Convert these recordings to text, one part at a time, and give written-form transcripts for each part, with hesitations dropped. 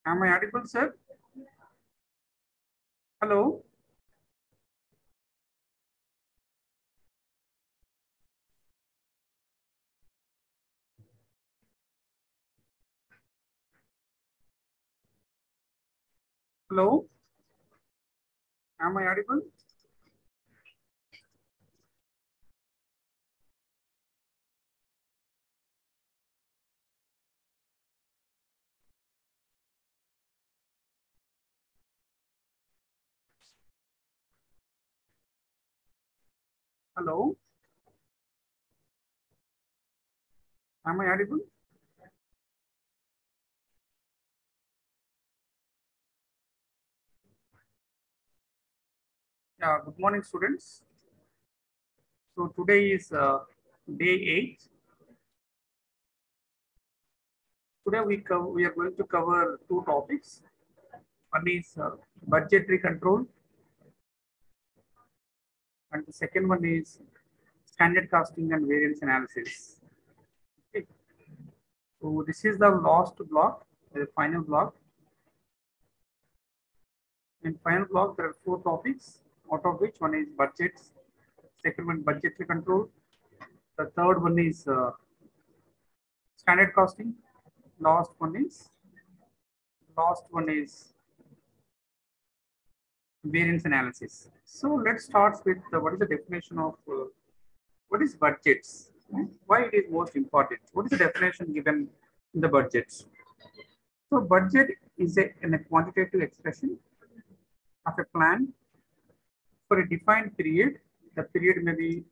Am I audible, sir? Hello? Hello? Am I audible? Hello? Am I audible? Yeah, good morning, students. So today is day 8. Today we are going to cover two topics. One is budgetary control, and the second one is standard costing and variance analysis. Okay. So this is the last block, the final block. In final block, there are four topics, out of which one is budgets, second one budgetary control, the third one is standard costing, last one is variance analysis. So let's start with what is the definition of what is budgets? Why it is most important? What is the definition given in the budgets? So budget is a quantitative expression of a plan for a defined period. The period may be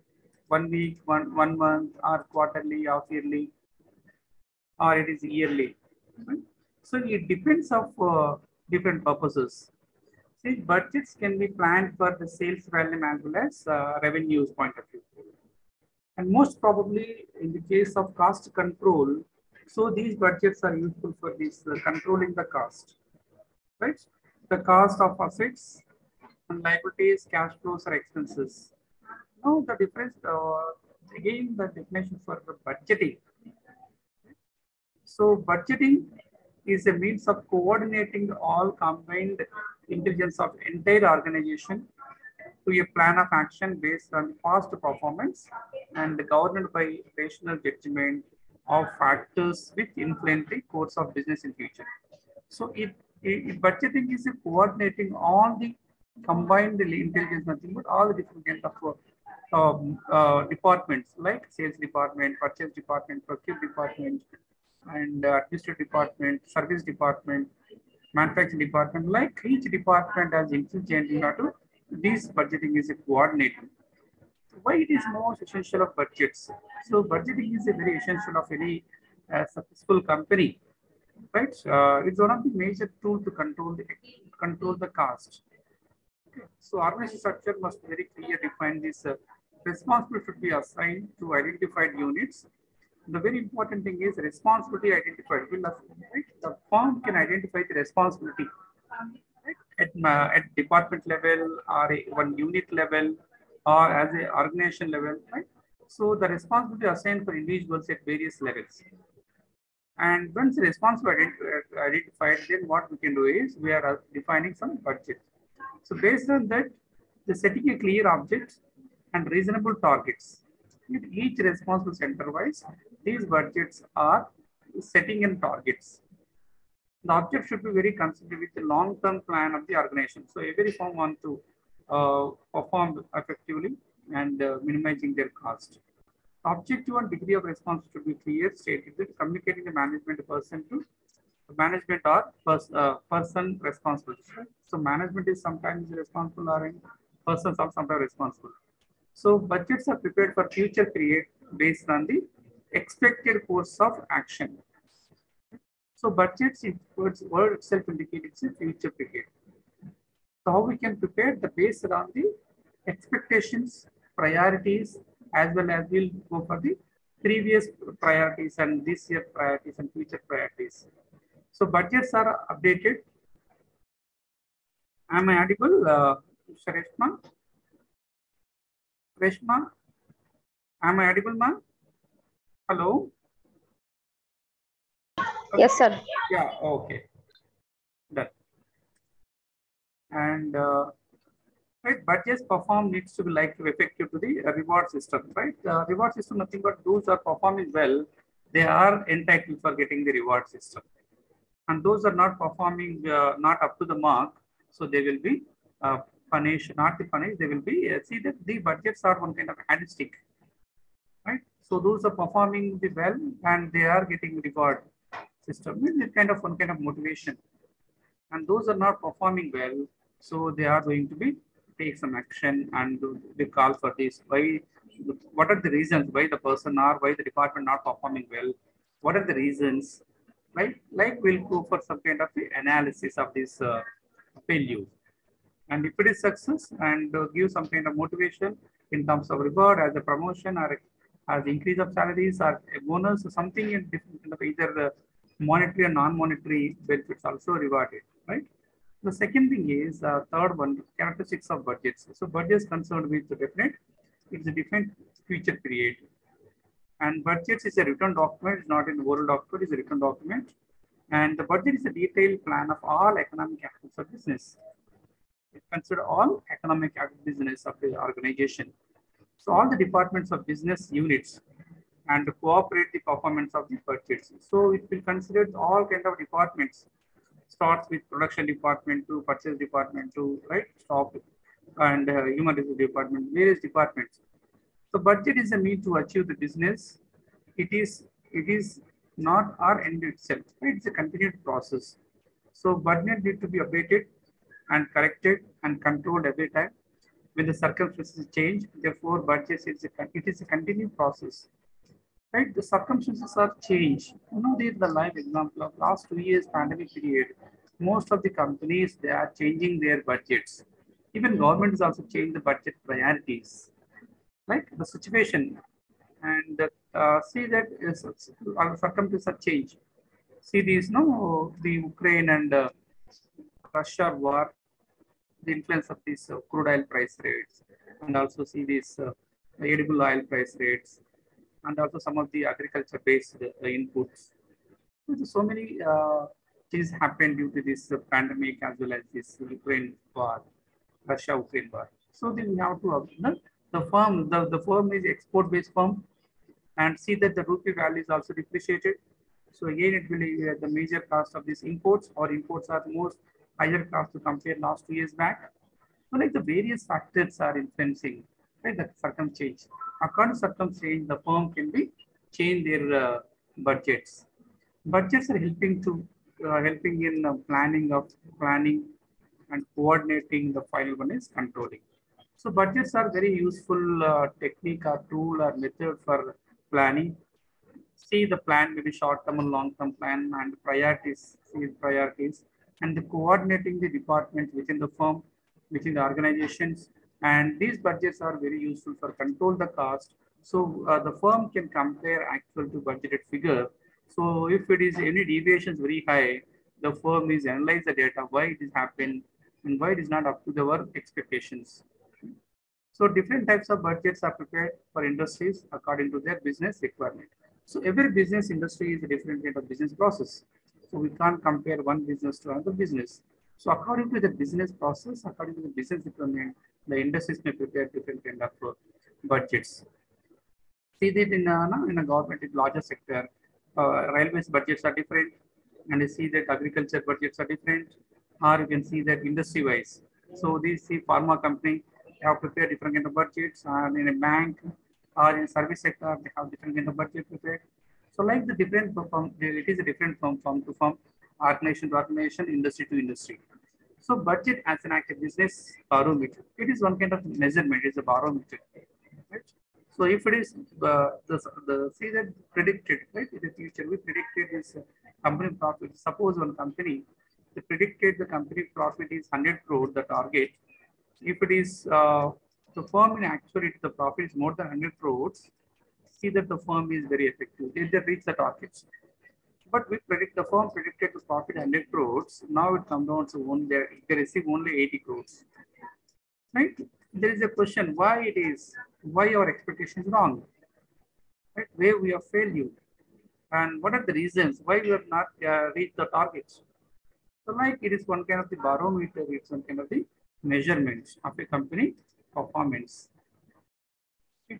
1 week, one month, or quarterly, or yearly, or it is yearly. Right? So it depends of different purposes. See, budgets can be planned for the sales volume as well as revenues point of view. And most probably in the case of cost control, so these budgets are useful for this controlling the cost, right? The cost of assets and liabilities, cash flows or expenses. Now the difference, again the definition for the budgeting. So budgeting is a means of coordinating all combined intelligence of entire organization to a plan of action based on past performance and governed by rational judgment of factors which influence the course of business in future. So budgeting is coordinating all the combined intelligence, nothing but all the different kinds of departments like sales department, purchase department, procure department, and administrative department, service department, manufacturing department. Like each department has intelligent in order to this budgeting is a coordinating. Why it is most essential of budgets? So budgeting is a very essential of any successful company, right? It's one of the major tool to control the cost. Okay. So organization structure must very clearly define this. Responsibility should be assigned to identified units. The very important thing is responsibility identified. Right? The firm can identify the responsibility at department level or one unit level or as a organization level, right? So the responsibility assigned for individuals at various levels. And once the responsibility identified, then what we can do is we are defining some budget. So based on that, the setting a clear objects and reasonable targets. With each responsible center-wise, these budgets are setting in targets. The object should be very consistent with the long-term plan of the organization. So every firm wants to perform effectively and minimizing their cost. Objective and degree of response should be clear, stated that communicating the management person to management or person responsible. So management is sometimes responsible or persons are sometimes responsible. So budgets are prepared for future period based on the expected course of action. So budgets, word itself indicates a future period. So how we can prepare the based on the expectations, priorities, as well as we'll go for the previous priorities and this year priorities and future priorities. So budgets are updated. Am I audible, Reshma? Reshma, am I audible, ma'am? Hello? Yes, sir. Yeah, okay. Done. And right, budgets perform needs to be like effective to the reward system, right? Reward system, nothing but those are performing well, they are entitled for getting the reward system. And those are not performing, not up to the mark, so they will be punished, not the punished, they will be, see that the budgets are one kind of statistic, right? So those are performing the well and they are getting reward system, it's kind of one kind of motivation. And those are not performing well, so they are going to be take some action and they call for this. Why? What are the reasons why the person or why the department not performing well? What are the reasons? Right? Like we'll go for some kind of analysis of this failure. And if it is success and give some kind of motivation in terms of reward as a promotion or as increase of salaries or a bonus or something in different kind of either monetary or non-monetary benefits also rewarded, right? The second thing is third one, characteristics of budgets. So budgets concerned with the definite, it's a different future period. And budgets is a written document, it's not an oral document, it's a written document. And the budget is a detailed plan of all economic activities of business. It considers all economic business of the organization. So all the departments of business units and cooperate the performance of the budgets. So it will consider all kind of departments, starts with production department to purchase department to right stock and human resource department, various departments. So budget is a mean to achieve the business. It is not our end itself. It's a continued process. So budget need to be updated and corrected and controlled every time when the circumstances change. Therefore, budget is a continued process. Right, the circumstances are changed. You know, the live example of last 2 years pandemic period. Most of the companies they are changing their budgets. Even government has also changed the budget priorities. Right, the situation and see that circumstances are changed. See these, no, the Ukraine and Russia war, the influence of these crude oil price rates, and also see these edible oil price rates, and also some of the agriculture-based inputs. So many things happened due to this pandemic as well as this Ukraine war, Russia-Ukraine war. So then we have to observe the firm is export-based firm, and see that the rupee value is also depreciated. So again, it will be the major cost of these imports, or imports are most higher cost to compare last 2 years back. So like the various factors are influencing, right, the circum change. According to circum change, the firm can be change their budgets. Budgets are helping in planning and coordinating. The final one is controlling. So budgets are very useful technique or tool or method for planning. See the plan, maybe short-term and long-term plan, and priorities, see priorities, and the coordinating the departments within the firm, within the organizations. And these budgets are very useful for control the cost. So the firm can compare actual to budgeted figure. So if it is any deviations very high, the firm is analyze the data, why it is happened and why it is not up to their expectations. So different types of budgets are prepared for industries according to their business requirement. So every business industry is a different kind of business process. So we can't compare one business to another business. So according to the business process, according to the business requirement, the industries may prepare different kind of budgets. See that in a government, in larger sector, railways budgets are different, and you see that agriculture budgets are different, or you can see that industry-wise. So these see pharma company have prepared different kind of budgets, and in a bank or in service sector they have different kind of budget prepared. So like the different firm, it is a different from firm to firm, organization to organization, industry to industry. So budget as an active business barometer, it is one kind of measurement. It is a barometer. Right? So if it is the see that predicted, right, in the future, we predicted this company profit. Suppose one company, they predicted the company profit is 100 crore, the target. If it is the firm in actually the profit is more than 100 crores, see that the firm is very effective. They reach the targets. But we predict the firm predicted to profit 100 crores. Now it comes down to only they receive only 80 crores. Right? There is a question why it is, why our expectation is wrong. Right? Where we have failed you. And what are the reasons why we have not reached the targets? So like it is one kind of the barometer, it's one kind of the measurement of a company performance. And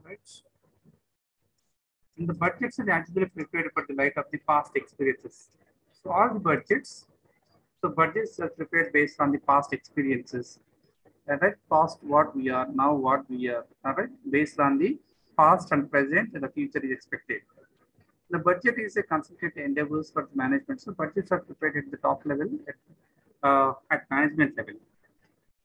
right. And the budgets are actually prepared for the light of the past experiences. So all the budgets, so budgets are prepared based on the past experiences. Right? Past what we are, now what we are. All right? Based on the past and present, and the future is expected. The budget is a concentrated endeavors for the management. So budgets are prepared at the top level, at management level.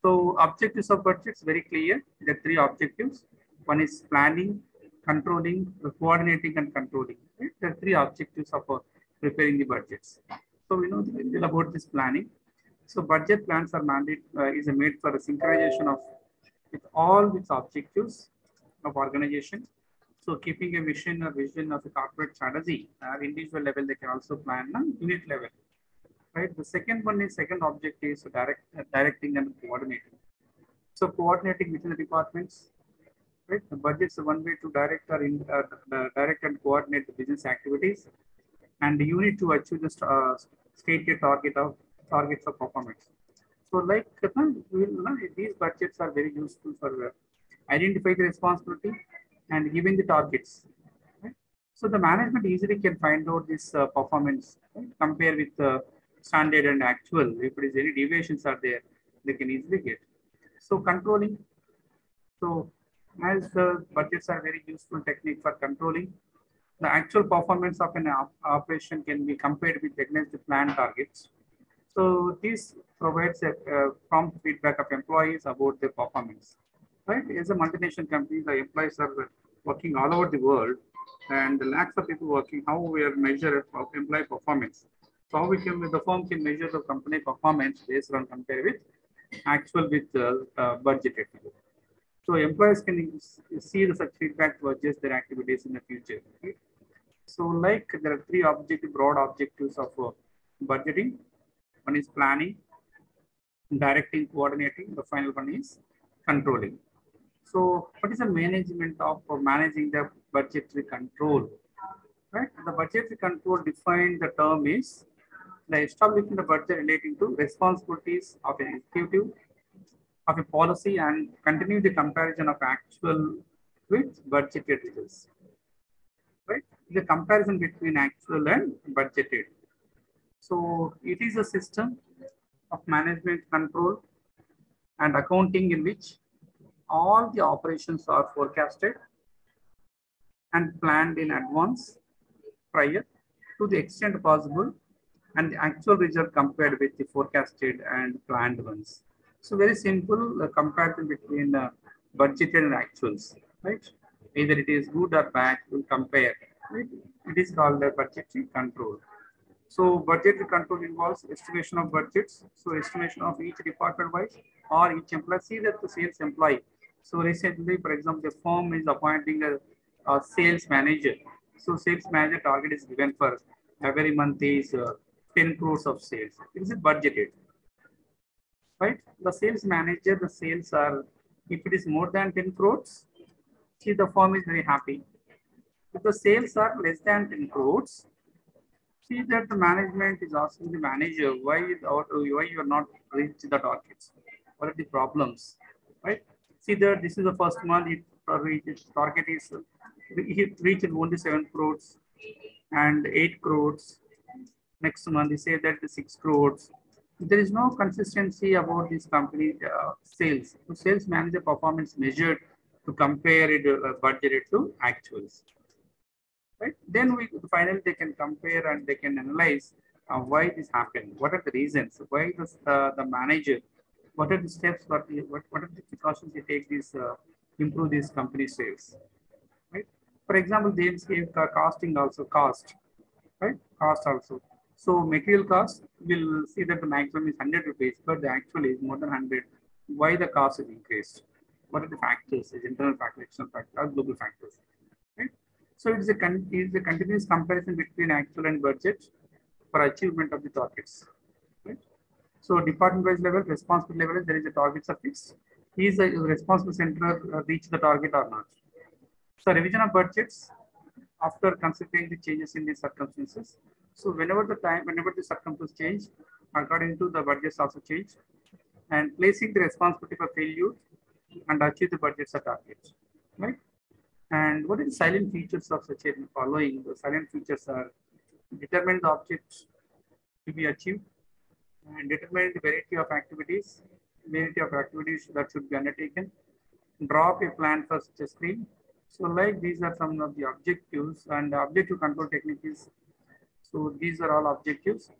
So objectives of budgets very clear. There are three objectives. One is planning, controlling, coordinating, and controlling. Right? There are three objectives of preparing the budgets. So we know little about this planning. So budget plans are is made for the synchronization of with all its objectives of organization. So keeping a vision of a corporate strategy at individual level, they can also plan on unit level. Right. The second one is second objective is directing and coordinating. So coordinating within the departments, right? The budget is one way to direct and coordinate the business activities, and you need to achieve the stated targets of performance. So, like these budgets are very useful for identify the responsibility and giving the targets. Right? So the management easily can find out this performance, right? Compare with the standard and actual. If there is any deviations are there, they can easily get. So controlling. So as the budgets are very useful technique for controlling, the actual performance of an operation can be compared with against the planned targets. So this provides a prompt feedback of employees about their performance. Right? As a multinational company, the employees are working all over the world, and the lakhs of people working. How we are measure of employee performance. So how we can, the firm can measure the company performance based on compare with actual with budgeted. So employees can see the such feedback to adjust their activities in the future. Right? So like there are three broad objectives of budgeting. One is planning, directing, coordinating. The final one is controlling. So what is the management of managing the budgetary control? Right? The budgetary control defined the term is the establishing the budget relating to responsibilities of an executive of a policy and continue the comparison of actual with budgeted results. Right? The comparison between actual and budgeted. So it is a system of management control and accounting in which all the operations are forecasted and planned in advance prior to the extent possible and the actual result compared with the forecasted and planned ones. So very simple comparison between budgeted and actuals, right? Either it is good or bad, we'll compare. Right? It is called the budgetary control. So budgetary control involves estimation of budgets. So estimation of each department wise or each employee. See that the sales employee. So recently, for example, the firm is appointing a sales manager. So sales manager target is given for every month is 10 crores of sales. It is budgeted, right? The sales manager, the sales are, if it is more than 10 crores, see the firm is very happy. If the sales are less than 10 crores, see that the management is asking the manager why you are not reached the targets. What are the problems, right? See that this is the first month its target is it reached only 7 crores and 8 crores. Next month they say that the 6 crores. There is no consistency about this company sales. So sales manager performance measured to compare it budgeted to actuals. Right? Then we finally they can compare and they can analyze why this happened. What are the reasons? Why the manager? What are the steps? What are the precautions they take this improve this company sales? Right? For example, they gave costing also cost, right? Cost also. So material cost will see that the maximum is 100 rupees, but the actual is more than 100. Why the cost is increased? What are the factors? Is internal factors, external factors, or global factors? Right? So it's a continuous comparison between actual and budget for achievement of the targets. Right? So department-wise level, responsible level, there is a targets are fixed. Is the responsible center reach the target or not? So revision of budgets after considering the changes in the circumstances. So whenever the circumstances change, according to the budgets also change, and placing the responsibility for failure and achieve the budgets or targets, right? And what are the silent features of such a following? The silent features are determine the objects to be achieved and determine the variety of activities that should be undertaken, drop a plan for such a stream. So like these are some of the objectives and the objective control technique is, so these are all objectives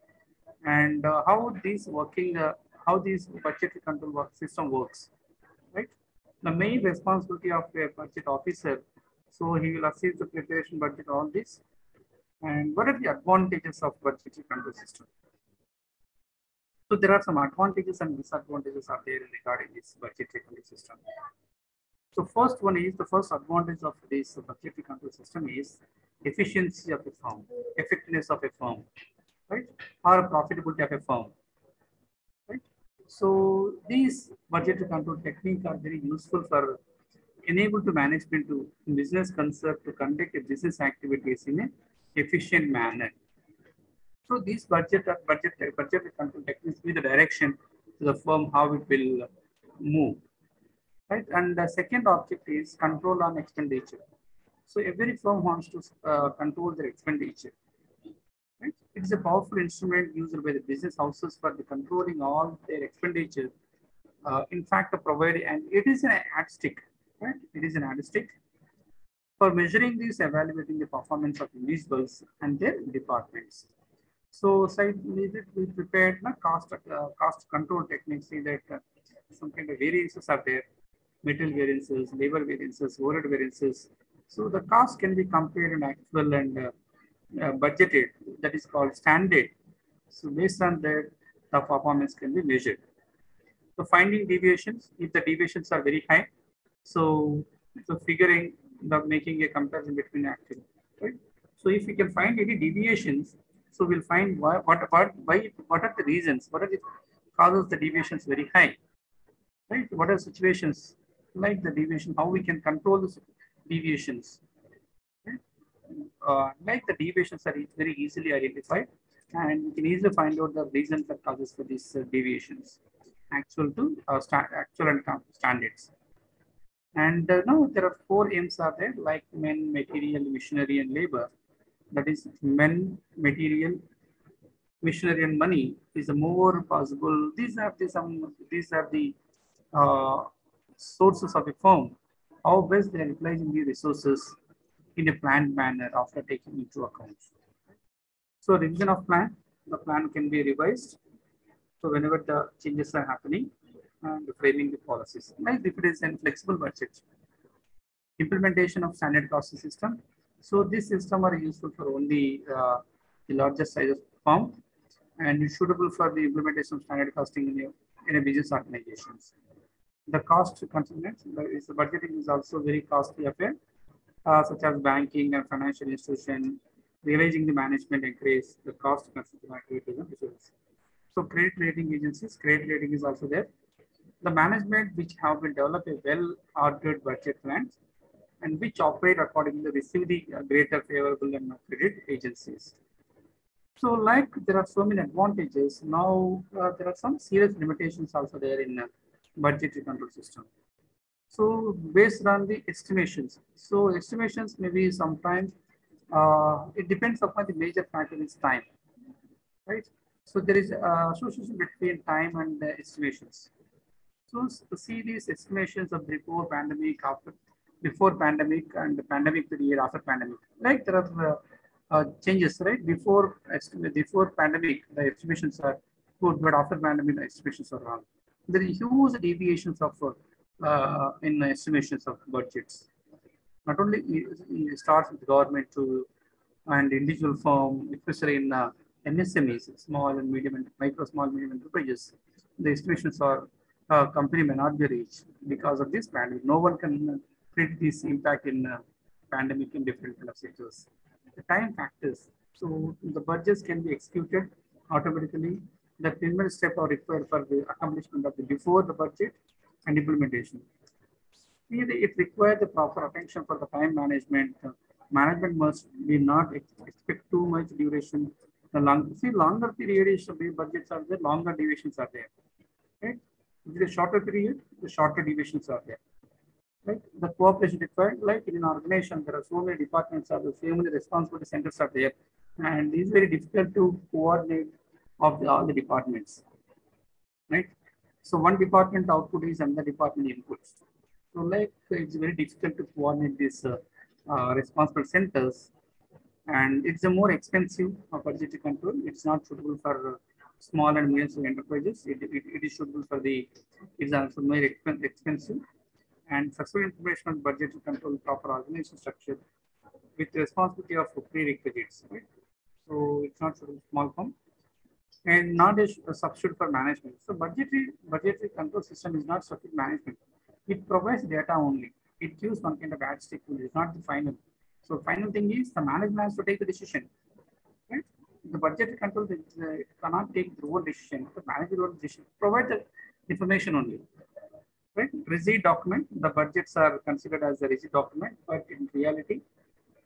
and how this budgetary control system works, right? The main responsibility of a budget officer, so he will assist the preparation budget on this. And what are the advantages of budgetary control system? So there are some advantages and disadvantages are there regarding this budgetary control system. So first one is the first advantage of this budgetary control system is efficiency of a firm, effectiveness of a firm, right? Or profitability of a firm, right? So these budgetary control techniques are very useful for enable to management to business concern to conduct a business activities in a efficient manner. So these budget control techniques give the direction to the firm how it will move, right? And the second object is control on expenditure. So every firm wants to control their expenditure, right? It is a powerful instrument used by the business houses for the controlling all their expenditure. In fact, providing and it is an yardstick, right? It is an yardstick for measuring this, evaluating the performance of individuals and their departments. So, we prepared cost control techniques. See that some kind of variances are there, material variances, labor variances, overhead variances. So the cost can be compared in actual and budgeted. That is called standard. So based on that, the performance can be measured. So finding deviations, if the deviations are very high, so figuring the making a comparison between actual, right? So if we can find any deviations, so we'll find what are the reasons, what are the causes the deviations very high, right? What are situations like the deviation, how we can control the deviations, right? Like the deviations are very easily identified and we can easily find out the reasons that causes for these deviations, actual to actual and standards. And now there are 4 M's are there, like men, material, machinery, and labor. That is men, material, machinery, and money is a more possible. These are the uh, sources of a firm. How best they are utilizing the resources in a planned manner after taking into account. So revision of plan, the plan can be revised. So whenever the changes are happening and framing the policies, like if it is a flexible budget, implementation of standard costing system. So this system are useful for only the largest size of firm and is suitable for the implementation of standard costing in a business organizations. The cost components, the budgeting is also very costly affair, such as banking and financial institution, realizing the management increase the cost consulting activities and resources. So credit rating agencies, credit rating is also there. The management which have been developed a well-ordered budget plans and which operate according to receive the greater favorable and credit agencies. So like there are so many advantages, now there are some serious limitations also there in budgetary control system. So based on the estimations, so estimations may be sometimes, it depends upon the major factor is time, right? So there is association between time and estimations. So see these estimations of before pandemic, after, before pandemic and the pandemic period, after pandemic. Like there are changes, right? Before pandemic, the estimations are good, but after pandemic, the estimations are wrong. There is huge deviations of in estimations of budgets. Not only it starts with government to and individual firm, especially in MSMEs, small and medium and micro, small, medium enterprises, the estimations are company may not be reached because of this pandemic. No one can predict this impact in pandemic in different kind of sectors. The time factors. So the budgets can be executed automatically The preliminary steps are required for the accomplishment of the before the budget and implementation. Here it requires the proper attention for the time management. Management must be not expect too much duration. The longer period budgets are there, longer deviations are there. Right? If it is a shorter period, the shorter deviations are there. Right? The cooperation required, like in an organization, there are so many departments are the so many responsibility centers are there, and it is very difficult to coordinate of all the departments. Right? So one department output is another department inputs. So like it's very difficult to coordinate these responsible centers, and it's a more expensive budgetary control. It's not suitable for small and medium enterprises. It is suitable for the, it's also more expensive, and successful implementation of budgetary control proper organization structure with responsibility of prerequisites. Right? So it's not suitable for small firm and not a substitute for management. So budgetary control system is not substitute management. It provides data only. It gives one kind of ad stick. It's not the final. So final thing is the management has to take the decision. Right? The budgetary control cannot take the own decision. The manager will decision. Provide the information only. Right? Receipt document. The budgets are considered as a receipt document, but in reality,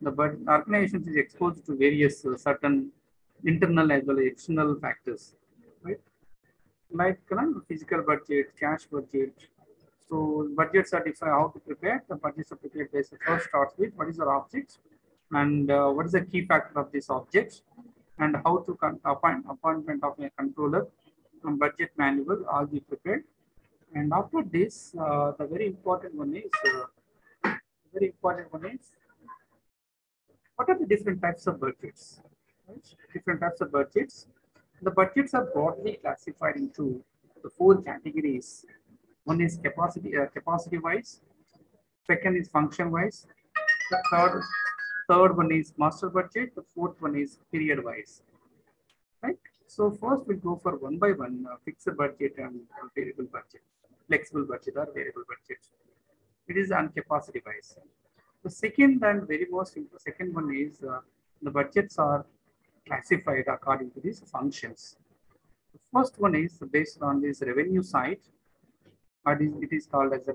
the organization is exposed to various certain internal as well as external factors, right? Like physical budget, cash budget. So budgets are defined how to prepare. The budgets are prepared based first starts with what is our objects and what is the key factor of these objects and how to appointment of a controller and budget manual all be prepared. And after this, the very important one is what are the different types of budgets? Right? Different types of budgets. The budgets are broadly classified into the four categories. One is capacity wise. Second is function wise. The third one is master budget. The fourth one is period wise. Right. So first we'll go for one by one fixed budget and variable budget, flexible budget or variable budget. It is on capacity wise. The second and very most important second one is the budgets are classified according to these functions. The first one is based on this revenue side. It is called as a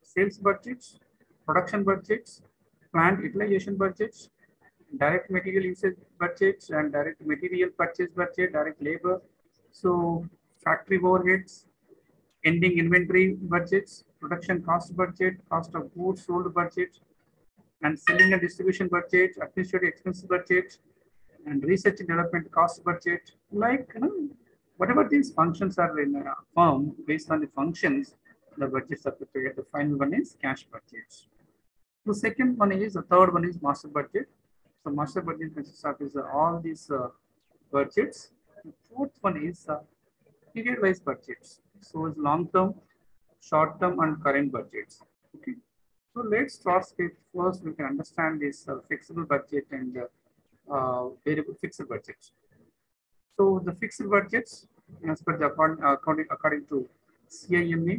sales budgets, production budgets, plant utilization budgets, direct material usage budgets, and direct material purchase budget, direct labor. So factory overheads, ending inventory budgets, production cost budget, cost of goods sold budget, and selling and distribution budget, administrative expense budget, and research and development cost budget. Like whatever these functions are in a firm, based on the functions, the budgets are prepared. The final one is cash budgets. The second one is the third one is master budget. So master budget consists of all these budgets. The fourth one is period-wise budgets. So it's long-term, short-term, and current budgets. Okay. So let's start with first we can understand this flexible budget and variable fixed budgets. So the fixed budgets, as per the according to CIMA,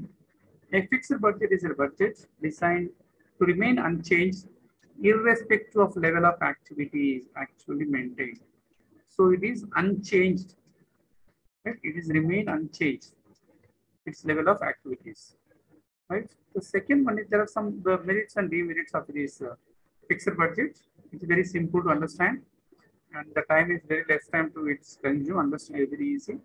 a fixed budget is a budget designed to remain unchanged irrespective of level of activity is actually maintained. So it is unchanged. Right? It is remain unchanged. Its level of activities. Right. The second one is there are some the merits and demerits of this fixed budget. It's very simple to understand, and the time is very less time to its consume. Understand very easy,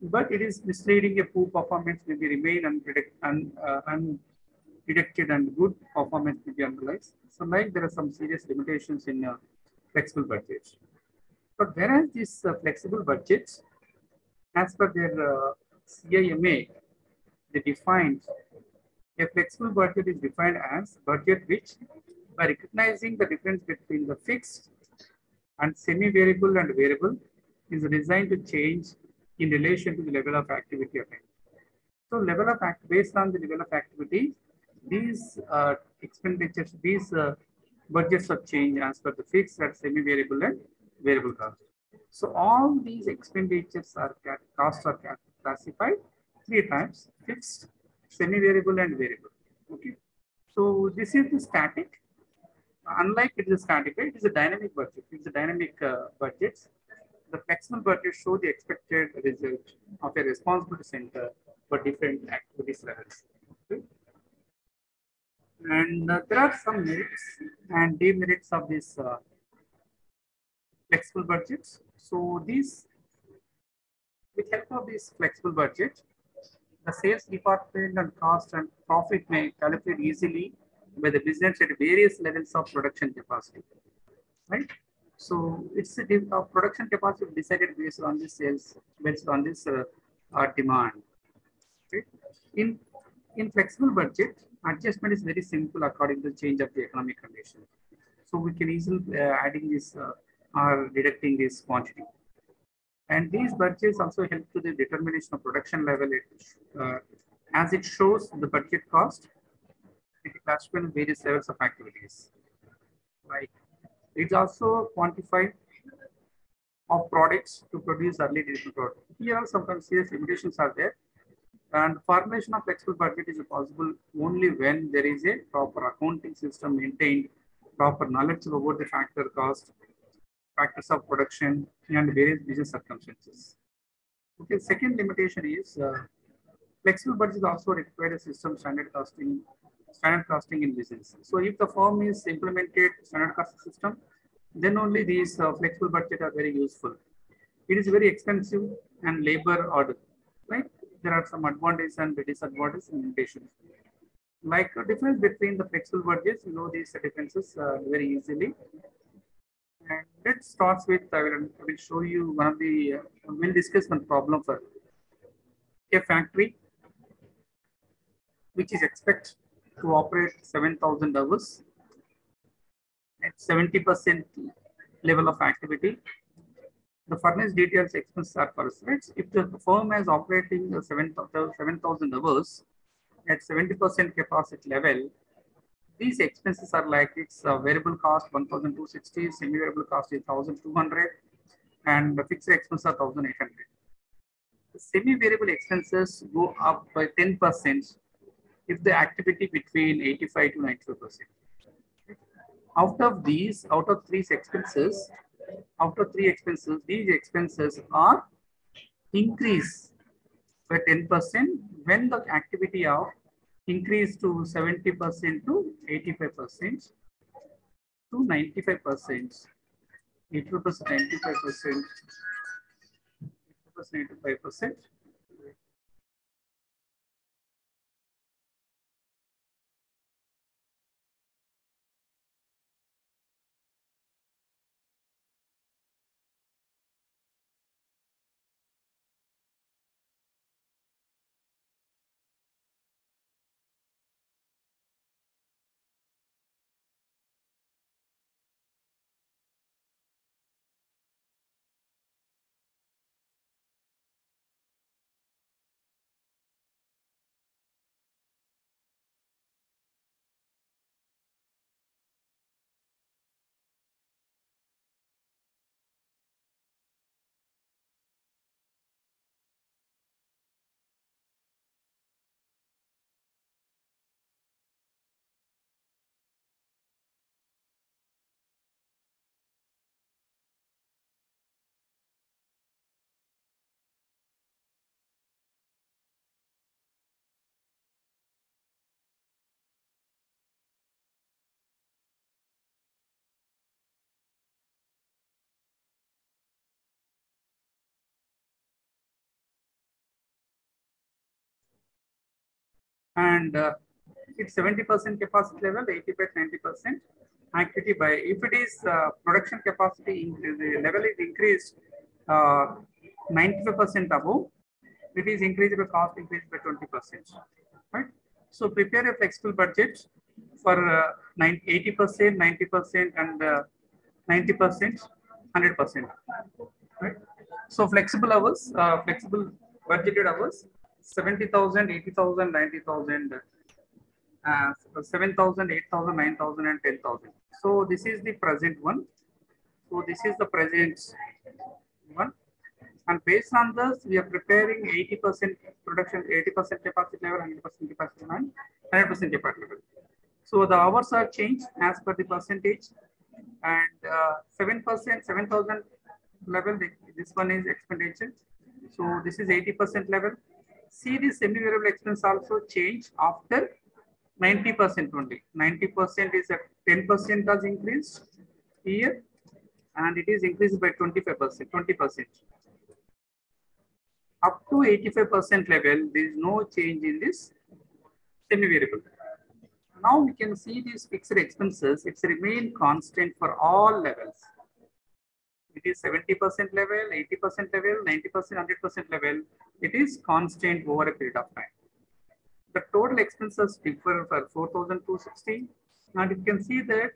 but it is misleading. A poor performance may be remain undetected, and good performance may be underlies. So, like there are some serious limitations in flexible budgets. But whereas these flexible budgets, as per their CIMA, they defined. A flexible budget is defined as budget which, by recognizing the difference between the fixed and semi-variable and variable, is designed to change in relation to the level of activity attained. So, based on the level of activity, these expenditures, these budgets are changed as per the fixed and semi-variable and variable cost. So, all these expenditures are costs are classified three times: fixed, semi-variable and variable. Okay. So this is the static. Unlike it is a static, right? It is a dynamic budget. It's a dynamic budgets. The flexible budget show the expected result of a responsibility center for different activities levels. Okay. And there are some merits and demerits of this flexible budgets. So these, with help of this flexible budget, the sales department and cost and profit may calculate easily by the business at various levels of production capacity, right? So it's a production capacity decided based on the sales, based on this demand. Right? In in flexible budget, adjustment is very simple according to change of the economic conditions. So we can easily adding this or deducting this quantity. And these budgets also help to the determination of production level. As it shows the budget cost, it classifies various levels of activities. Like it's also quantified of products to produce early digital product. Here are sometimes serious limitations are there. And formation of flexible budget is possible only when there is a proper accounting system maintained, proper knowledge about the factor cost, factors of production, and various business circumstances. Okay, second limitation is flexible budget also require a system standard costing in business. So if the firm is implemented standard costing system, then only these flexible budget are very useful. It is very expensive and labor order, right? There are some advantages and disadvantages and limitations. Like a difference between the flexible budgets, you know these differences very easily. And let's start with, I will show you one of the, we'll discuss one problem for a factory which is expected to operate 7,000 hours at 70% level of activity. The furnace details expenses are first, right? If the firm is operating 7,000 hours at 70% capacity level, these expenses are like its variable cost 1,260, semi-variable cost is 1,200, and the fixed expenses are 1,800. The semi-variable expenses go up by 10% if the activity between 85 to 95%. Out of three expenses, these expenses are increased by 10% when the activity of increase to 70% to 85% to 95%, 80%, 95%, 85%. And it's 70% capacity level, 85 90% activity by, if it is production capacity, the level is increased 95% above, it is increased by cost increased by 20%, right? So prepare a flexible budget for 80%, 90%, and 90%, 100%, right? So flexible hours, flexible budgeted hours, 70,000, 80,000, 90,000, 7,000, 8,000, 9,000, and 10,000. So this is the present one. So this is the present one. And based on this, we are preparing 80% production, 80% capacity level, 100% capacity level, 100% capacity level. So the hours are changed as per the percentage, and 7%, 7,000 level. This one is expenditure. So this is 80% level. See the semi-variable expense also change after 90% only. 90% is at 10% has increased here, and it is increased by 25%, 20%. Up to 85% level, there is no change in this semi-variable. Now we can see these fixed expenses, it's remain constant for all levels. It is 70% level, 80% level, 90%, 100% level. It is constant over a period of time. The total expenses differ for 4,260. And you can see that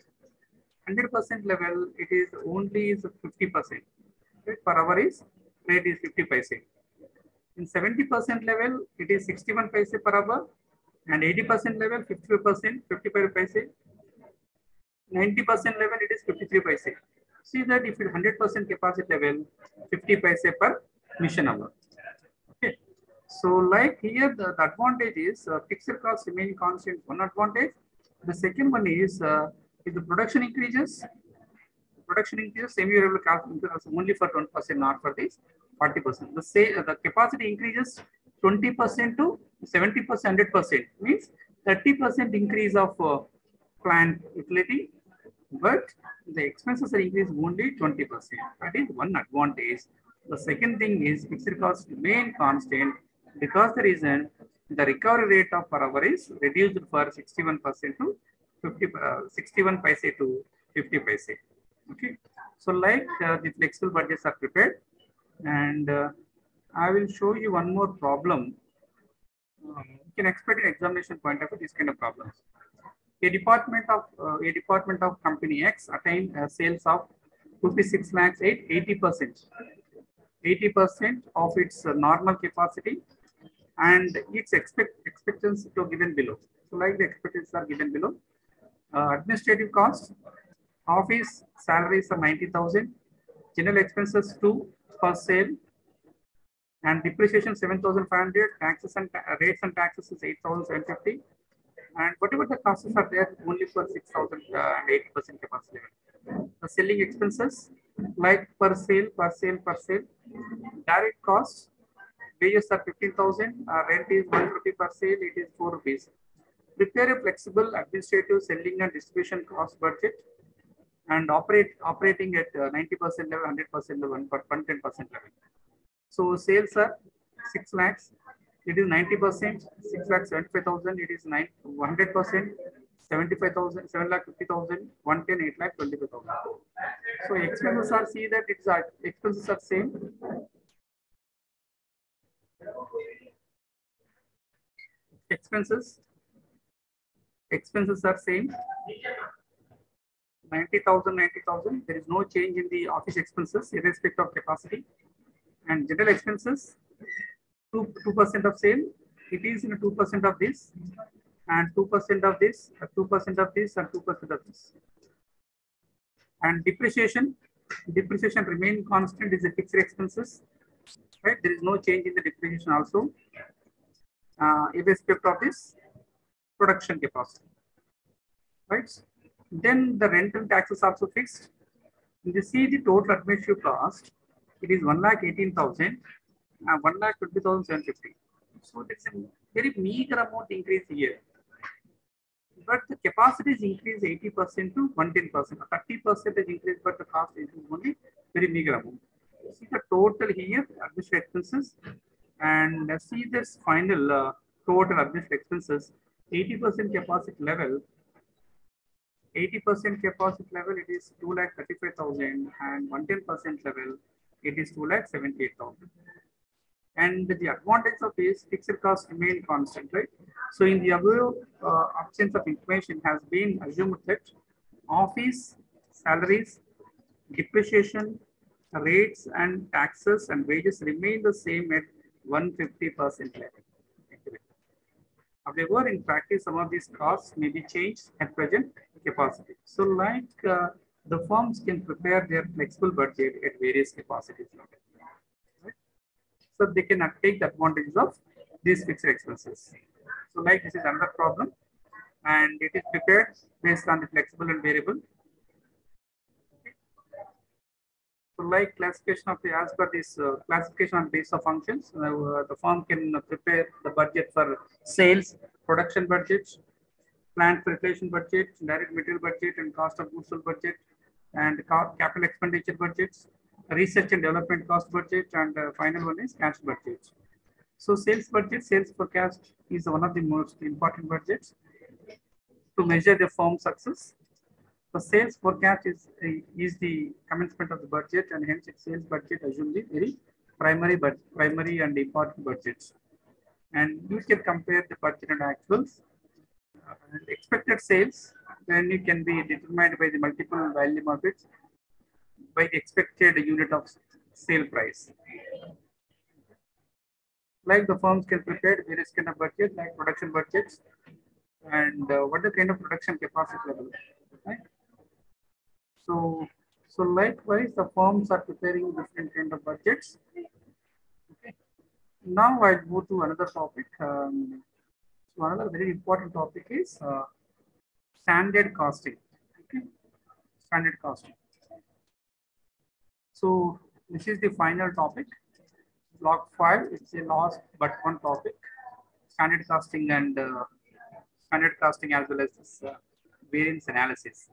100% level, it is only is 50%. Right? Per hour is rate is 50 paise. In 70% level, it is 61 paise per hour, and 80% level, 55%, 55 paise. 90% level, it is 53 paise. See that if it 100% capacity level, 50 paise per mission hour. Okay. So like here, the advantage is fixed costs remain constant. One advantage. The second one is if the production increases, semi-variable cost increases only for 20%, not for this 40%. The capacity increases 20% to 70%, 100%, means 30% increase of plant utility, but the expenses are increased only 20%. That is one advantage. The second thing is fixed costs remain constant, because the reason the recovery rate of per hour is reduced for 61% to 61 paise to 50 paise. Okay, so like the flexible budgets are prepared, and I will show you one more problem. You can expect an examination point of view these kind of problems. A department of company X attained sales of 56 lakhs at 80%. 80% of its normal capacity, and its expectations to given below. So like the expectations are given below. Administrative costs, office salaries are 90,000, general expenses 2 per sale, and depreciation 7,500, taxes and rates and taxes is 8,750, and whatever the costs are there only for 6,000 and 80% capacity level. The selling expenses like per sale, direct costs, wages are 15,000, rent is 1 rupee per sale, it is 4 rupees. Prepare a flexible administrative selling and distribution cost budget, and operating at 90% level, 100% level, 110% level. So sales are 6 lakhs, it is 90%, 6 lakhs 75,000, it is 100%, 75,000, 7 lakh 50,000, 110, 8 lakh 25,000. So expenses are, see that it's expenses are same. Expenses are same. 90,000, 90,000. There is no change in the office expenses, irrespective of capacity. And general expenses, 2% of sale. It is in 2% of this, and 2% of this, 2% of this, and 2% of this. And depreciation remain constant, is a fixed expenses. Right? There is no change in the depreciation also, irrespective of this production capacity. Right? Then the rental taxes also fixed. You see the total administrative cost, it is 1,18,000, 1,20,750. So that's a very meager amount increase here. But the capacity is increased 80% to 110%, 30% increase, but the cost is only very meager amount. See the total here, administrative expenses, and see this final total administrative expenses, 80% capacity level. 80% capacity level, it is 2,35,000, and 110% level, it is 2,78,000. And the advantage of this fixed cost remain constant, right? So in the above absence of information has been assumed that office salaries, depreciation, rates and taxes and wages remain the same at 150% level. However, in practice, some of these costs may be changed at present capacity. So like the firms can prepare their flexible budget at various capacities. Right? So they can take the advantages of these fixed expenses. So like this is another problem, and it is prepared based on the flexible and variable. So like classification of the as per this classification on base of functions, the firm can prepare the budget for sales, production budgets, plant preparation budget, direct material budget, and cost of goods sold budget, and capital expenditure budgets, research and development cost budget, and final one is cash budget. So sales budget, sales forecast is one of the most important budgets to measure the firm's success. The sales forecast is the commencement of the budget, and hence its sales budget assumes the very primary and important budgets. And you can compare the budget and actuals. And expected sales, then it can be determined by the multiple volume of it by the expected unit of sale price. Like the firms can prepare various kind of budget, like production budgets, and what the kind of production capacity level, right? So likewise, the firms are preparing different kind of budgets. Okay. Now I'll move to another topic. So another very important topic is standard costing. Okay, standard costing. So this is the final topic. Block 5. It's a last but one topic. Standard costing and standard costing as well as this, variance analysis.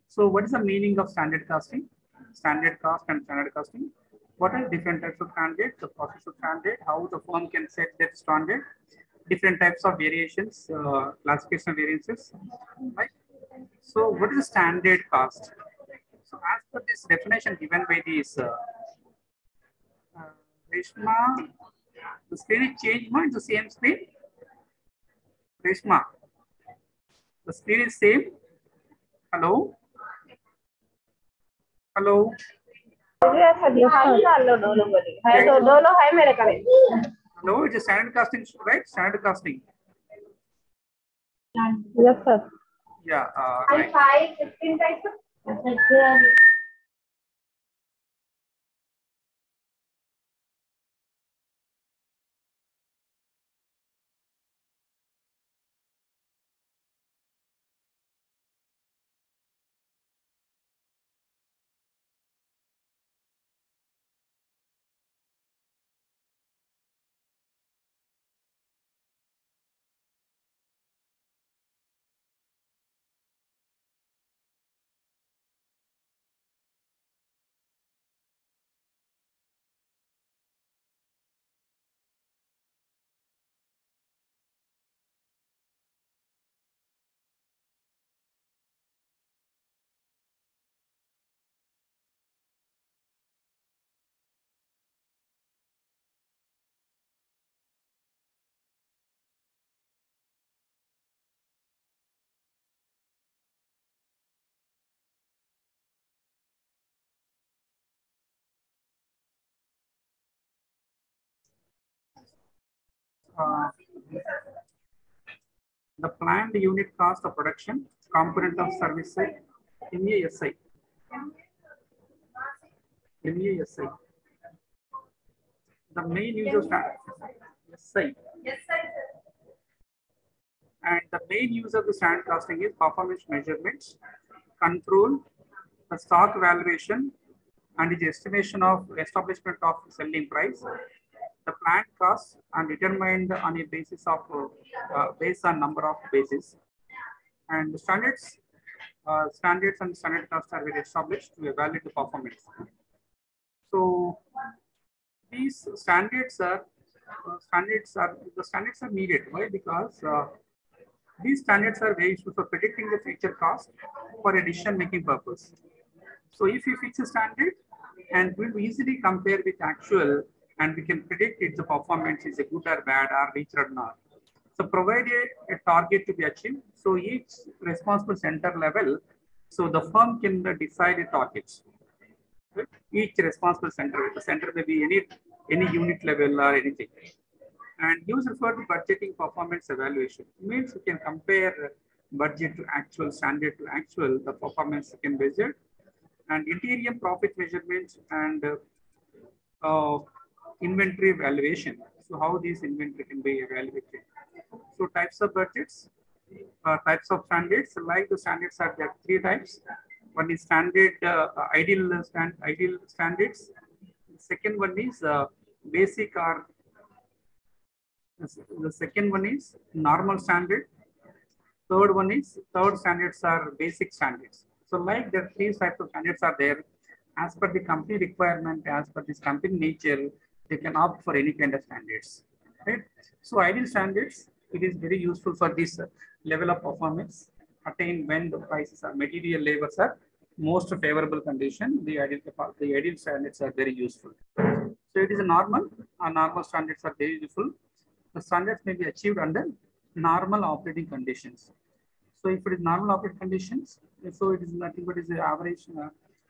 So what is the meaning of standard costing? Standard cost and standard costing. What are different types of standards? The process of standard, how the firm can set that standard, different types of variations, classification variances, right? So what is the standard cost? So as per this definition given by this Reshma, the screen is changed, it's the same screen. Reshma, the screen is same. Hello? Hello? Hello, it is standard costing, right? Standard costing. Yes, sir. Yeah. Right. The planned unit cost of production, component of service side, MASI. MASI. The main use of SI. And the main use of the standard costing is performance measurements, control, the stock valuation, and the estimation of establishment of selling price. The planned costs are determined on a basis of based on number of bases, and the standards and standard costs are very established to evaluate the performance. So these standards are needed. Why? Because these standards are very useful for predicting the future cost for a decision making purpose. So if you fix a standard, and we'll easily compare with actual, and we can predict if the performance is a good or bad or reached or not. So provide a target to be achieved. So each responsible center level, so the firm can decide the targets. Right? Each responsible center, the center may be any unit level or anything. And use for the budgeting performance evaluation. It means you can compare budget to actual, standard to actual, the performance you can measure. And interim profit measurements and inventory evaluation. So how these inventory can be evaluated. So types of budgets, types of standards, like the standards are there 3 types. One is standard ideal standards. Second one is basic or the second one is normal standard. Third standards are basic standards. So like the three types of standards are there as per the company requirement, as per this company nature, they can opt for any kind of standards. Right? So ideal standards, it is very useful for this level of performance attained when the prices are material labors are most favorable condition. The ideal standards are very useful. So it is a normal standards are very useful. The standards may be achieved under normal operating conditions. So if it is normal operating conditions, so it is nothing but is the average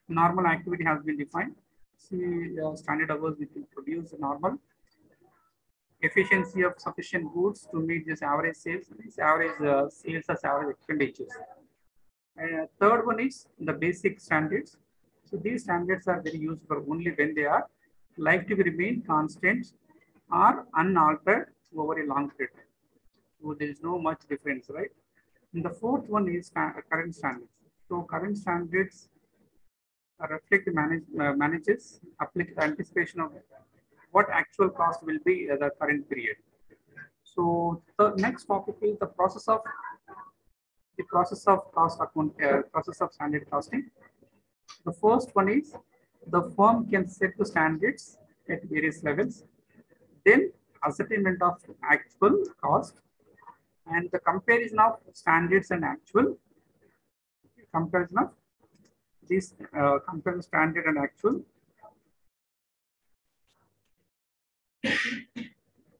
normal activity has been defined. See standard hours we can produce normal efficiency of sufficient goods to meet this average sales. This average sales as average expenditures. And third one is the basic standards. So these standards are very useful only when they are likely to remain constant or unaltered over a long period. So there is no much difference, right? And the fourth one is current standards. So current standards reflect the manages anticipation of what actual cost will be the current period. So the next topic is the process of cost account process of standard costing. The first one is the firm can set the standards at various levels, then ascertainment of actual cost, and the comparison of standards and actual, comparison of this compare standard and actual,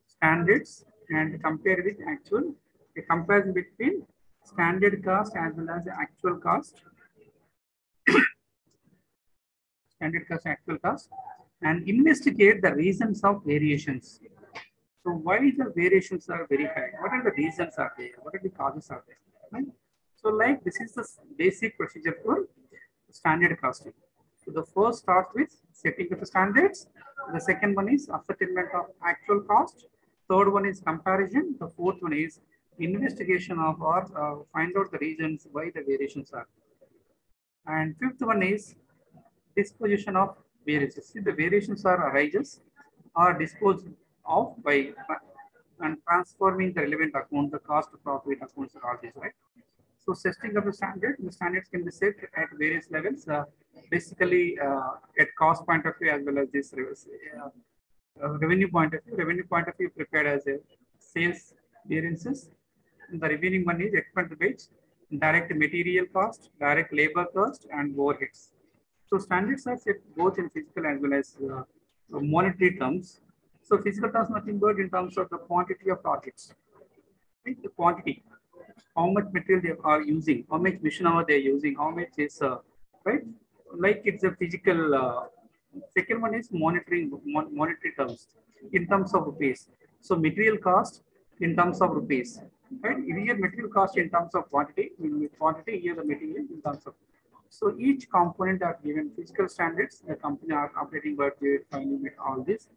standards and compare with actual, a comparison between standard cost as well as the actual cost, actual cost, and investigate the reasons of variations. So why the variations are very high? What are the reasons are there? What are the causes are there? Right? So like this is the basic procedure for standard costing. So the first starts with setting of the standards. The second one is ascertainment of actual cost. Third one is comparison. The fourth one is investigation of or find out the reasons why the variations are. And fifth one is disposition of variances. See, the variations are arises or disposed of by and transforming the relevant account, the cost of profit accounts are all these, right? So setting up the standards can be set at various levels, basically at cost point of view as well as this revenue point of view. Revenue point of view prepared as a sales variances. And the remaining one is expense based, direct material cost, direct labor cost, and overheads. So standards are set both in physical as well as monetary terms. So physical terms nothing but in terms of the quantity of targets, right? The quantity, how much material they are using, how much machine hour they are using, how much is right? Like it's a physical. Second one is monetary terms in terms of rupees. So material cost in terms of rupees, right? Here material cost in terms of quantity. Quantity here the material in terms of. So each component are given physical standards. The company are operating budget, time limit, all this,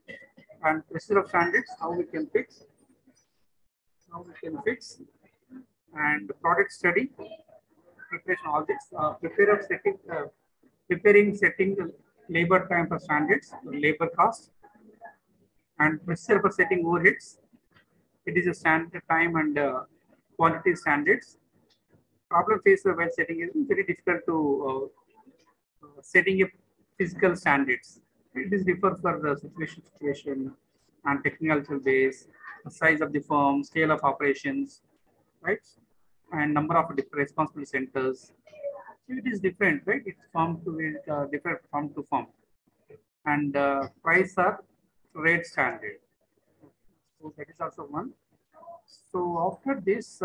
and procedure of standards. How we can fix, and product study, preparation, all this. Preparing setting the labor time for standards, labor cost, and procedure for setting overheads. It is a standard time and quantity standards. Problem faced while setting is very difficult to setting up physical standards. It is differ for the situation and technical base, the size of the firm, scale of operations, right? And number of responsibility centers. So it is different, right? It's firm to different firm to firm. And price are rate standard. So that is also one. So after this,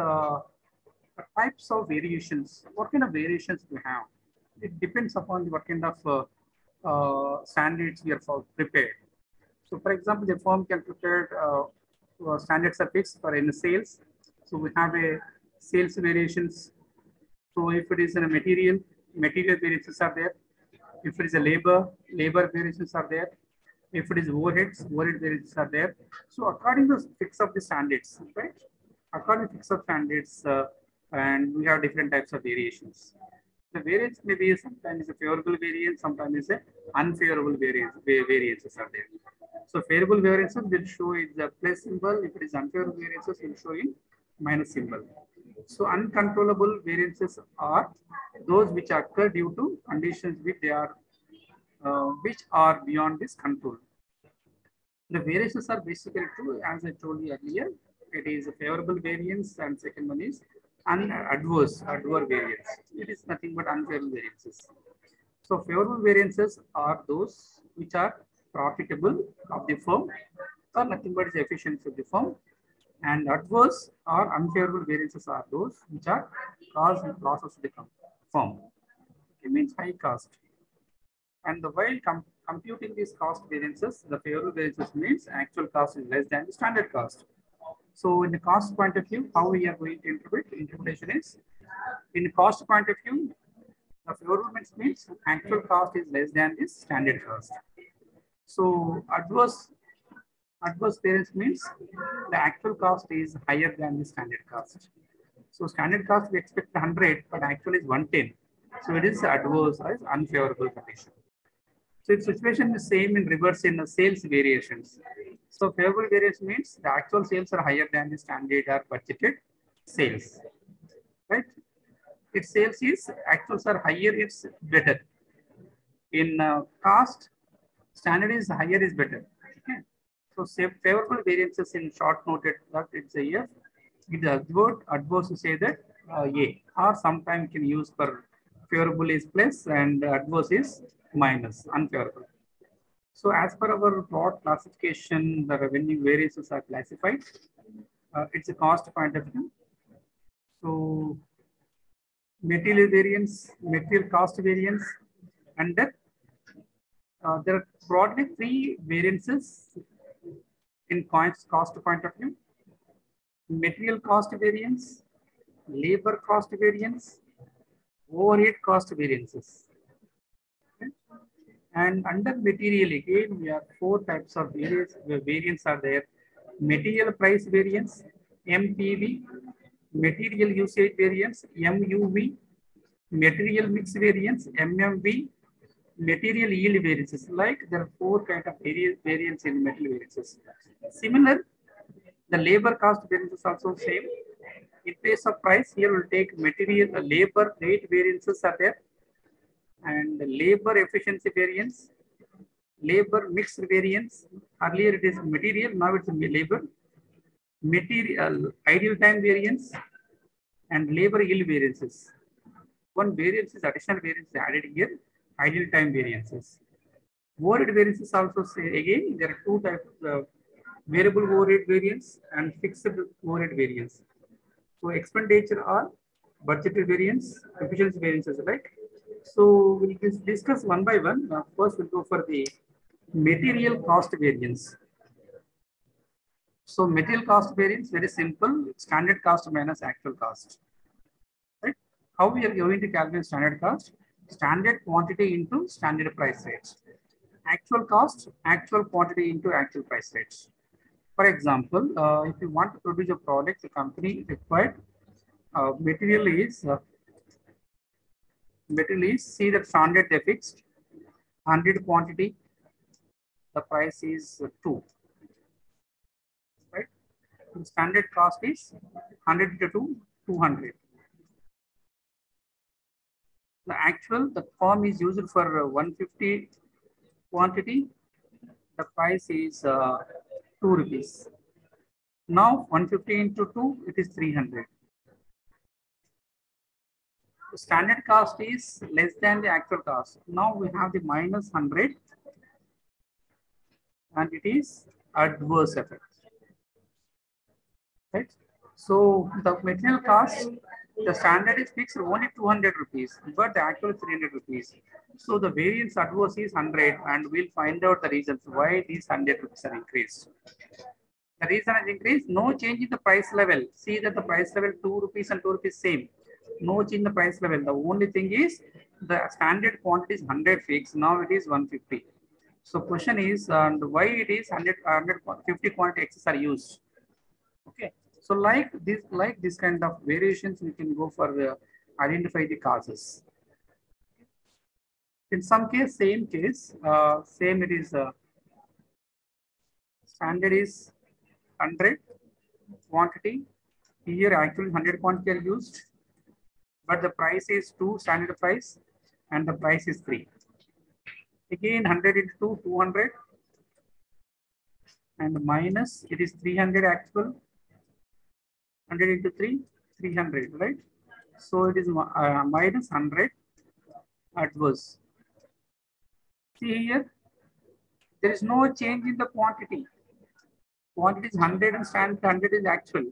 types of variations. What kind of variations we have? It depends upon what kind of standards we are prepared. So, for example, the firm can prepare standards are fixed for any sales. So we have a sales variations. So if it is in a material variations are there. If it is a labor variations are there. If it is overhead variations are there. So according to fix of the standards, right? According to fix of standards, and we have different types of variations. The variance may be sometimes a favorable variance, sometimes a unfavorable variances are there. So favorable variances will show in the plus symbol. If it is unfavorable variances, will show in minus symbol. So uncontrollable variances are those which occur due to conditions which are beyond this control. The variances are basically two, as I told you earlier. It is a favorable variance, and second one is adverse variance. It is nothing but unfavorable variances. So favorable variances are those which are profitable of the firm, or nothing but the efficiency of the firm. And adverse or unfavorable variances are those which are cause losses to the firm. It means high cost. And while computing these cost variances, the favorable variances means actual cost is less than the standard cost. So in the cost point of view, how we are going to interpret? Interpretation is, in the cost point of view, the favorable means actual cost is less than the standard cost. So adverse variance means the actual cost is higher than the standard cost. So standard cost we expect 100, but actually is 110. So it is adverse or unfavorable condition. So its situation is same in reverse in the sales variations. So favorable variance means the actual sales are higher than the standard or budgeted sales, right? If sales is actuals are higher, it's better. In cost, standard is higher is better. Okay. So favorable variances in short noted that it's a yes. It is adverse to say that A, or sometimes can use for favorable is plus and adverse is minus, unfavorable. So as per our broad classification, the revenue variances are classified. It's a cost point of view. So material variance, material cost variance, and then there are broadly three variances in cost point of view: material cost variance, labor cost variance, overhead cost variances. Okay. And under material again, we have four types of variance are there: material price variance, MPV, material usage variance, MUV, material mix variance, MMV, material yield variances. Like there are four kind of variance in material variances. Similar, the labor cost variance is also same. In place of price, here we'll take material, labor rate variances are there, and labor efficiency variance, labor mix variance. Earlier it is material, now it's labor. Material ideal time variance and labor yield variances. One variance is additional variance added here, ideal time variances. Overhead variances also say again there are two types of variable overhead variance and fixed overhead variance. So expenditure are budgeted variance, efficiency variances, right? So we'll discuss one by one. First we'll go for the material cost variance. So material cost variance, very simple, standard cost minus actual cost. Right? How we are going to calculate standard cost? Standard quantity into standard price rates. Actual cost, actual quantity into actual price rates. For example, if you want to produce a product, the company required material is see that standard they fixed 100 quantity, the price is 2, right? The standard cost is 100 to 200. The actual, the firm is used for 150 quantity, the price is 2 rupees. Now 150 into 2, it is 300. The standard cost is less than the actual cost. Now we have the minus 100 and it is adverse effect. Right? So the material cost, the standard is fixed only 200 rupees, but the actual is 300 rupees. So the variance adverse is 100 and we'll find out the reasons why these 100 rupees are increased. The reason is increased, no change in the price level. See that the price level 2 rupees and 2 rupees same. No change in the price level. The only thing is the standard quantity is 100 fixed. Now it is 150. So question is why it is 150 quantity excess are used. Okay. So like this kind of variations, we can go for identify the causes. In some case, same it is standard is 100 quantity. Here actually 100 quantity are used, but the price is 2 standard price and the price is 3. Again 100 into 2, 200 and minus it is 300 actual, 100 into 3, 300, right? So it is minus 100 adverse. See here, there is no change in the quantity. Quantity is 100 and standard 100 is actual,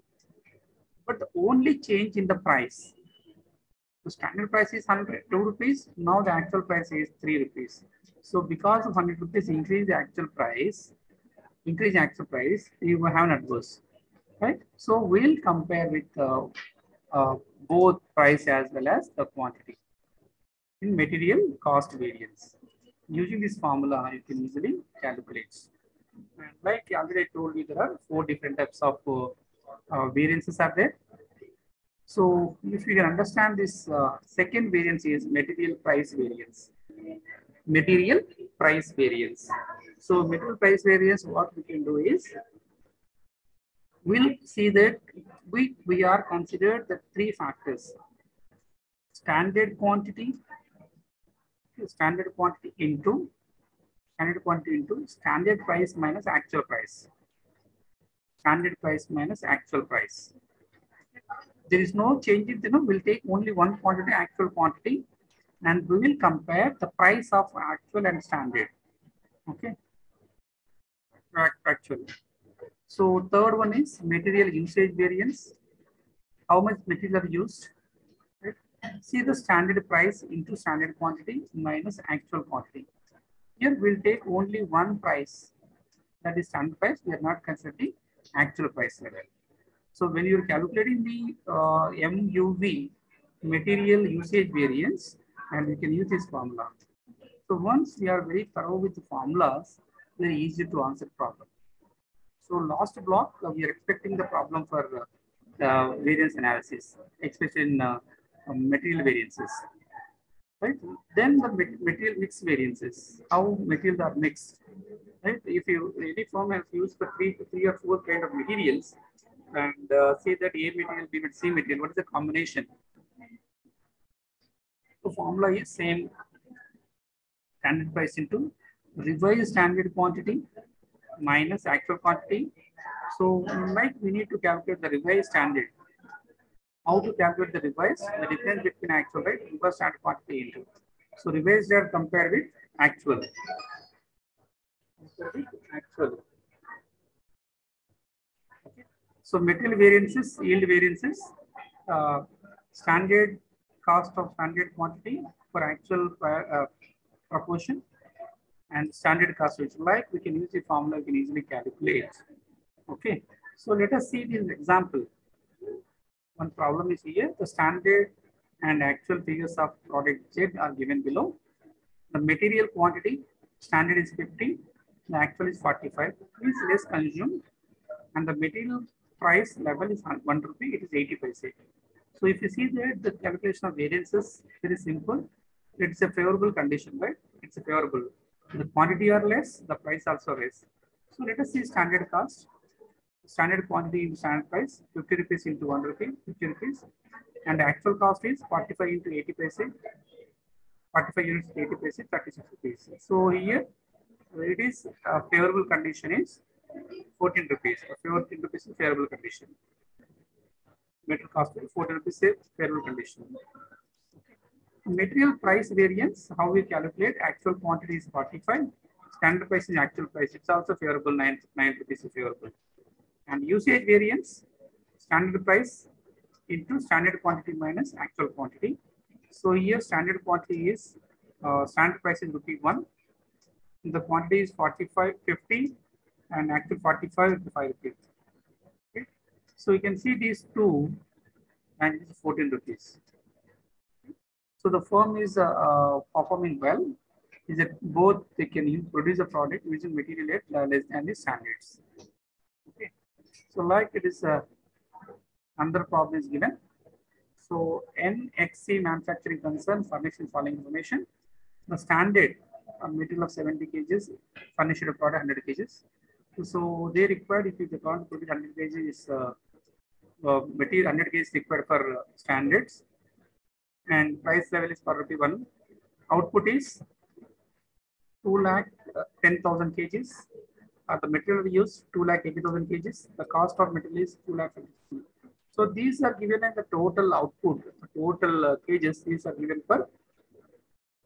but the only change in the price. The standard price is 2 rupees. Now the actual price is 3 rupees. So because of 100 rupees increase the actual price, you will have an adverse, right? So we'll compare with both price as well as the quantity in material cost variance. Using this formula, you can easily calculate. And like already I told you, there are 4 different types of variances are there. So if you can understand this, second variance is material price variance. Material price variance. So material price variance, what we can do is, we'll see that we are considered the 3 factors: standard quantity into standard price minus actual price. Standard price minus actual price. There is no change in, we'll take only one quantity, actual quantity, and we will compare the price of actual and standard. Okay. Actual. So third one is material usage variance. How much material are used? Right? See the standard price into standard quantity minus actual quantity. Here we'll take only one price, that is standard price. We are not considering actual price level. So when you're calculating the MUV, material usage variance, and we can use this formula. So once we are very thorough with the formulas, very easy to answer problem. So last block, we are expecting the problem for variance analysis, especially in material variances. Right? Then the material mix variances, how materials are mixed. Right? If you any firm has used for three or four kind of materials, and say that A material, B material, C material, what is the combination? The formula is same: standard price into revised standard quantity minus actual quantity. So like we need to calculate the revised standard. How to calculate the revised? The difference between actual, right? Revised standard quantity into. So revised are compared with actual. Actual. Okay. So material variances, yield variances, standard cost of standard quantity for actual proportion, and standard cost, which like we can use the formula, we can easily calculate. Okay. So let us see this example. One problem is here: the standard and actual figures of product Z are given below. The material quantity, standard is 50, the actual is 45, is less consumed, and the material price level is 1 rupee, it is 80 paise. So if you see that the calculation of variances, very simple. It's a favorable condition, right? It's a favorable. The quantity are less, the price also less. So let us see standard cost. Standard quantity into standard price, 50 rupees into 1 rupee, 50 rupees. And the actual cost is 45 into 80 paise, 45 units, 80 paise, 36 rupees. So here it is a favorable condition is 14 rupees. 14 rupees is favorable condition. Material cost is 14 rupees is favorable condition. Material price variance, how we calculate: actual quantity is 45, standard price is actual price. It's also favorable, 9 rupees is favorable. And usage variance, standard price into standard quantity minus actual quantity. So here standard quantity is standard price is rupee 1. The quantity is 45, 50, and actual 45 is 5 rupees. Okay. So you can see these two, and it is 14 rupees. So the firm is performing well. Is that both they can produce a product using material at less than the standards. Okay. So like it is another problem is given. So NXC manufacturing concern furnishing following information. the standard material of 70 kgs, finished product 100 kgs. So they required, if you can't put it 100 kgs, material 100 kgs required for standards, and price level is for rupee 1. Output is 2,10,000 kgs. The material used 2,80,000 kgs. The cost of material is 2,50,000. So these are given as the total output, the total kgs. These are given per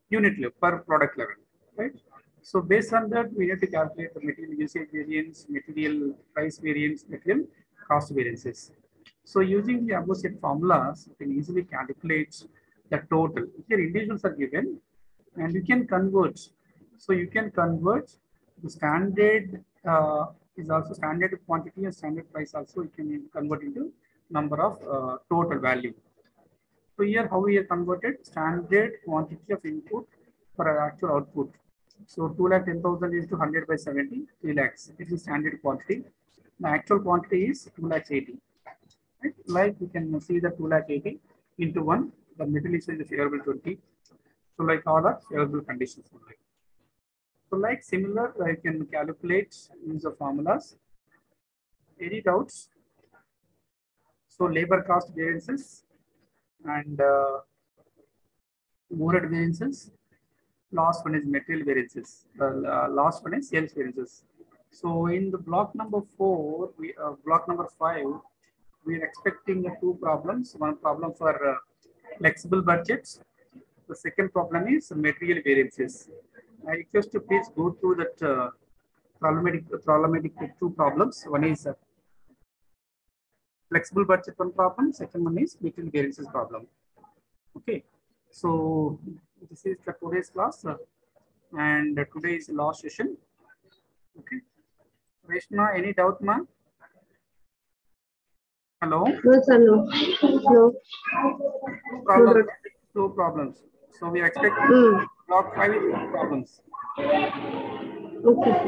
unit level, per product level, right? So based on that, we need to calculate the material usage variance, material price variance, material cost variances. So using the above set formulas, you can easily calculate the total. Here individuals are given, and you can convert. So you can convert the standard is also standard quantity and standard price also. You can convert into number of total value. So here how we are converted standard quantity of input for our actual output. So 2,10,000 is to 100 by 70, 3 lakhs. This is standard quantity. The actual quantity is 2,80,000. Right? Like we can see the 2,80,000 into 1. The middle is the favorable 20. So like all the favorable conditions. So like similar, I can calculate use of formulas. Any doubts? So labor cost variances and overhead variances. Last one is material variances. Last one is sales variances. So in the block number 4, block number 5, we are expecting 2 problems. One problem for flexible budgets. The second problem is material variances. I request you please go through that problematic 2 problems. One is flexible budget one problem. Second one is material variances problem. Okay. So this is the today's class, and today is the last session. Okay. Reshna, any doubt, ma'am? Hello? No, sir, no. No. Two problems. So we are expecting block 5 is 2 problems. Okay.